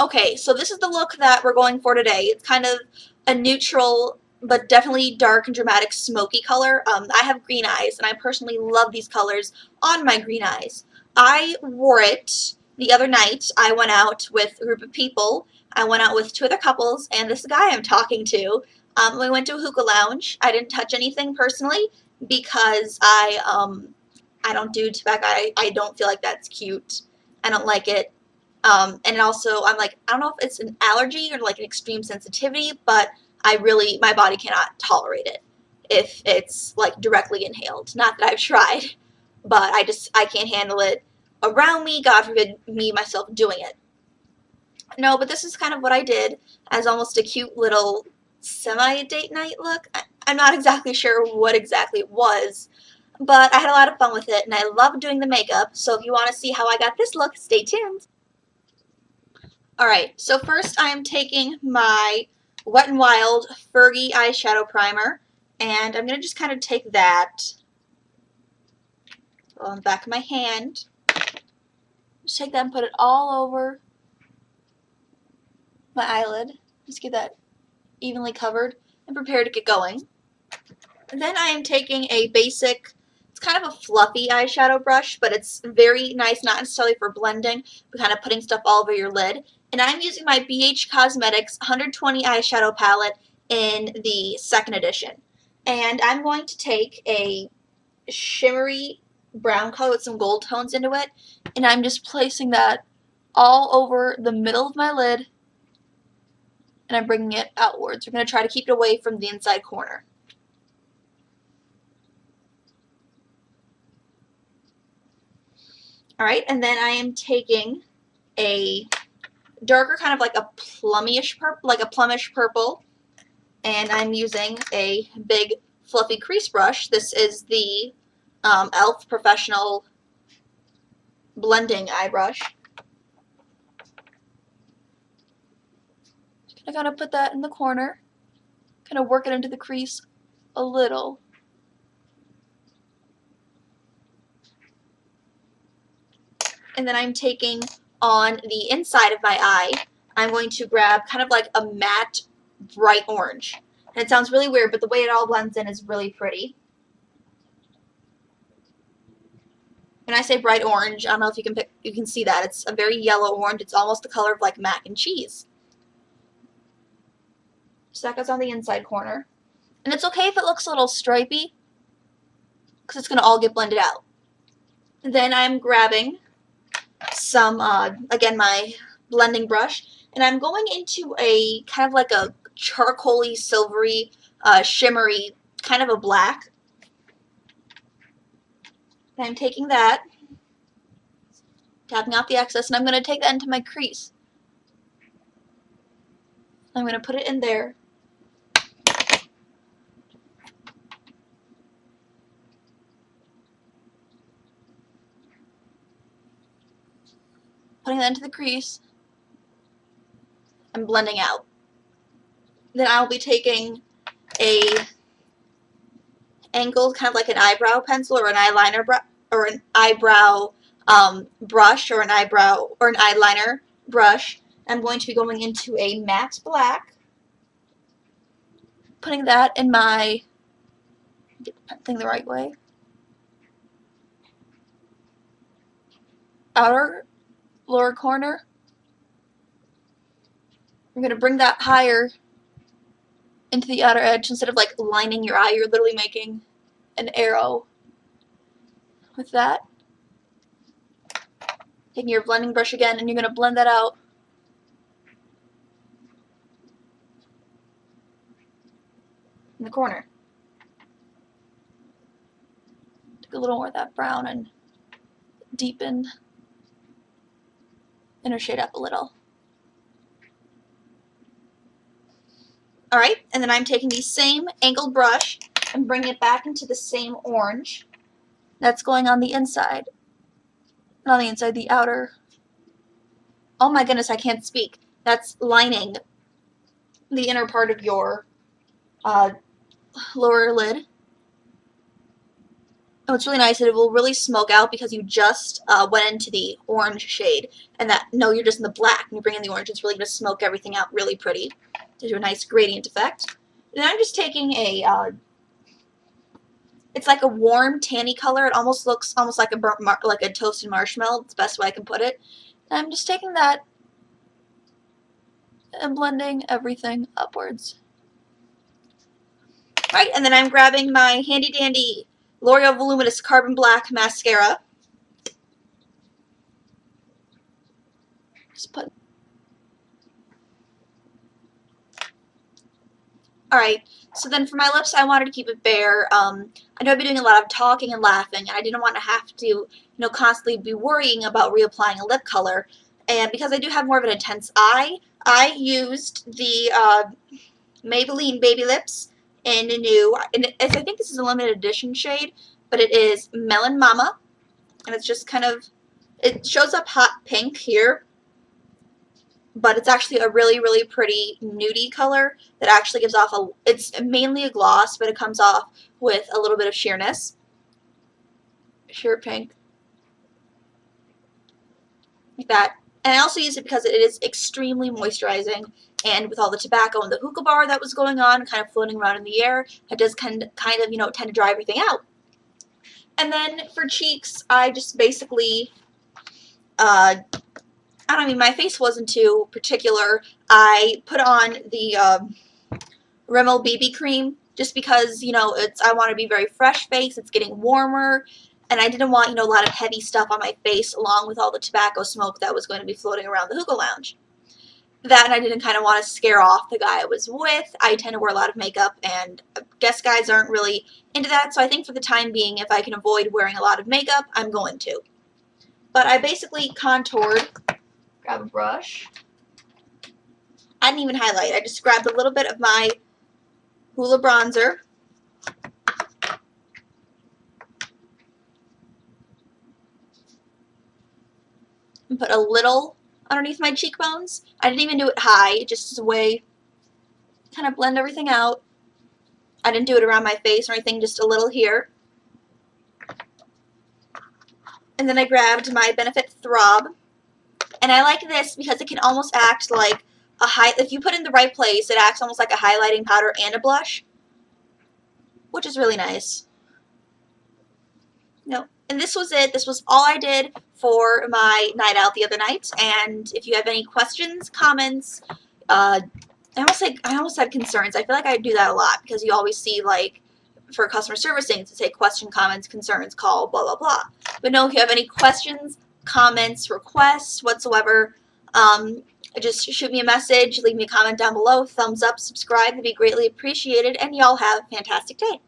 Okay, so this is the look that we're going for today. It's kind of a neutral, but definitely dark and dramatic smoky color. I have green eyes, and I personally love these colors on my green eyes. I wore it the other night. I went out with a group of people. I went out with two other couples, and this guy I'm talking to. We went to a hookah lounge. I didn't touch anything personally because I don't do tobacco. I don't feel like that's cute. I don't like it. And also, I'm like, I don't know if it's an allergy or like an extreme sensitivity, but my body cannot tolerate it if it's like directly inhaled. Not that I've tried, but I can't handle it around me. God forbid me, myself, doing it. No, but this is kind of what I did as almost a cute little semi-date night look. I'm not exactly sure what exactly it was, but I had a lot of fun with it, and I love doing the makeup, so if you want to see how I got this look, stay tuned. Alright, so first I am taking my Wet n Wild Fergie eyeshadow primer, and I'm going to just kind of take that on the back of my hand. Just take that and put it all over my eyelid. Just get that evenly covered and prepare to get going. And then I am taking a basic, it's kind of a fluffy eyeshadow brush, but it's very nice, not necessarily for blending, but kind of putting stuff all over your lid. And I'm using my BH Cosmetics 120 eyeshadow palette in the second edition. And I'm going to take a shimmery brown color with some gold tones into it, and I'm just placing that all over the middle of my lid, and I'm bringing it outwards. We're going to try to keep it away from the inside corner. Alright, and then I am taking a darker, kind of like a plummish purple, and I'm using a big fluffy crease brush. This is the e.l.f. Professional Blending Eye Brush. I kind of put that in the corner, kind of work it into the crease a little. And then I'm taking on the inside of my eye, I'm going to grab kind of like a matte bright orange. And it sounds really weird, but the way it all blends in is really pretty. When I say bright orange, I don't know if you can see that. It's a very yellow orange. It's almost the color of like mac and cheese. So that goes on the inside corner. And it's okay if it looks a little stripy, because it's going to all get blended out. And then I'm grabbing some, again, my blending brush, and I'm going into a kind of like a charcoaly, silvery, shimmery, kind of a black. And I'm taking that, tapping off the excess, and I'm going to take that into my crease. I'm going to put it in there. Putting that into the crease and blending out. Then I'll be taking a angled, kind of like an eyebrow pencil or an eyeliner or an eyebrow brush or an eyeliner brush. I'm going to be going into a matte black, putting that in my, get the thing the right way, outer lower corner. I'm going to bring that higher into the outer edge. Instead of like lining your eye, you're literally making an arrow with that. Taking your blending brush again, and you're going to blend that out in the corner. Take a little more of that brown and deepen inner shade up a little. Alright, and then I'm taking the same angled brush and bringing it back into the same orange that's going on the inside. Not on the inside, the outer. Oh my goodness, I can't speak. That's lining the inner part of your lower lid. And what's really nice is it will really smoke out because you just went into the orange shade. And that, no, you're just in the black. When you bring in the orange, it's really going to smoke everything out really pretty. To do a nice gradient effect. And then I'm just taking a, it's like a warm tanny color. It almost looks almost like like a toasted marshmallow. It's the best way I can put it. And I'm just taking that and blending everything upwards. Right, and then I'm grabbing my handy dandy L'Oreal Voluminous Carbon Black Mascara. Just put. Alright, so then for my lips, I wanted to keep it bare. I know I've been doing a lot of talking and laughing, and I didn't want to have to, constantly be worrying about reapplying a lip color. And because I do have more of an intense eye, I used the Maybelline Baby Lips in a new, and I think this is a limited edition shade, but it is Melon Mama, and it's just kind of, it shows up hot pink here, but it's actually a really, really pretty nudie color that actually gives off it's mainly a gloss, but it comes off with a little bit of sheerness. Sheer pink. Like that. And I also use it because it is extremely moisturizing, and with all the tobacco and the hookah bar that was going on, kind of floating around in the air, it does kind of, tend to dry everything out. And then for cheeks, I just basically, my face wasn't too particular. I put on the Rimmel BB cream just because, I want to be very fresh face. It's getting warmer, and I didn't want, a lot of heavy stuff on my face along with all the tobacco smoke that was going to be floating around the hookah lounge. That, and I didn't kind of want to scare off the guy I was with. I tend to wear a lot of makeup, and I guess guys aren't really into that, so I think for the time being, if I can avoid wearing a lot of makeup, I'm going to. But I basically contoured. Grab a brush. I didn't even highlight. I just grabbed a little bit of my Hoola bronzer. And put a little underneath my cheekbones. I didn't even do it high, just as a way to kind of blend everything out. I didn't do it around my face or anything, just a little here. And then I grabbed my Benefit Throb. And I like this because it can almost act like if you put it in the right place, it acts almost like a highlighting powder and a blush, which is really nice. And this was it. This was all I did for my night out the other night. And if you have any questions, comments, I almost said concerns. I feel like I do that a lot because you always see, like, for customer service things, to say question, comments, concerns, call, blah, blah, blah. But no, if you have any questions, comments, requests, whatsoever, just shoot me a message, leave me a comment down below, thumbs up, subscribe, it'd be greatly appreciated, and y'all have a fantastic day.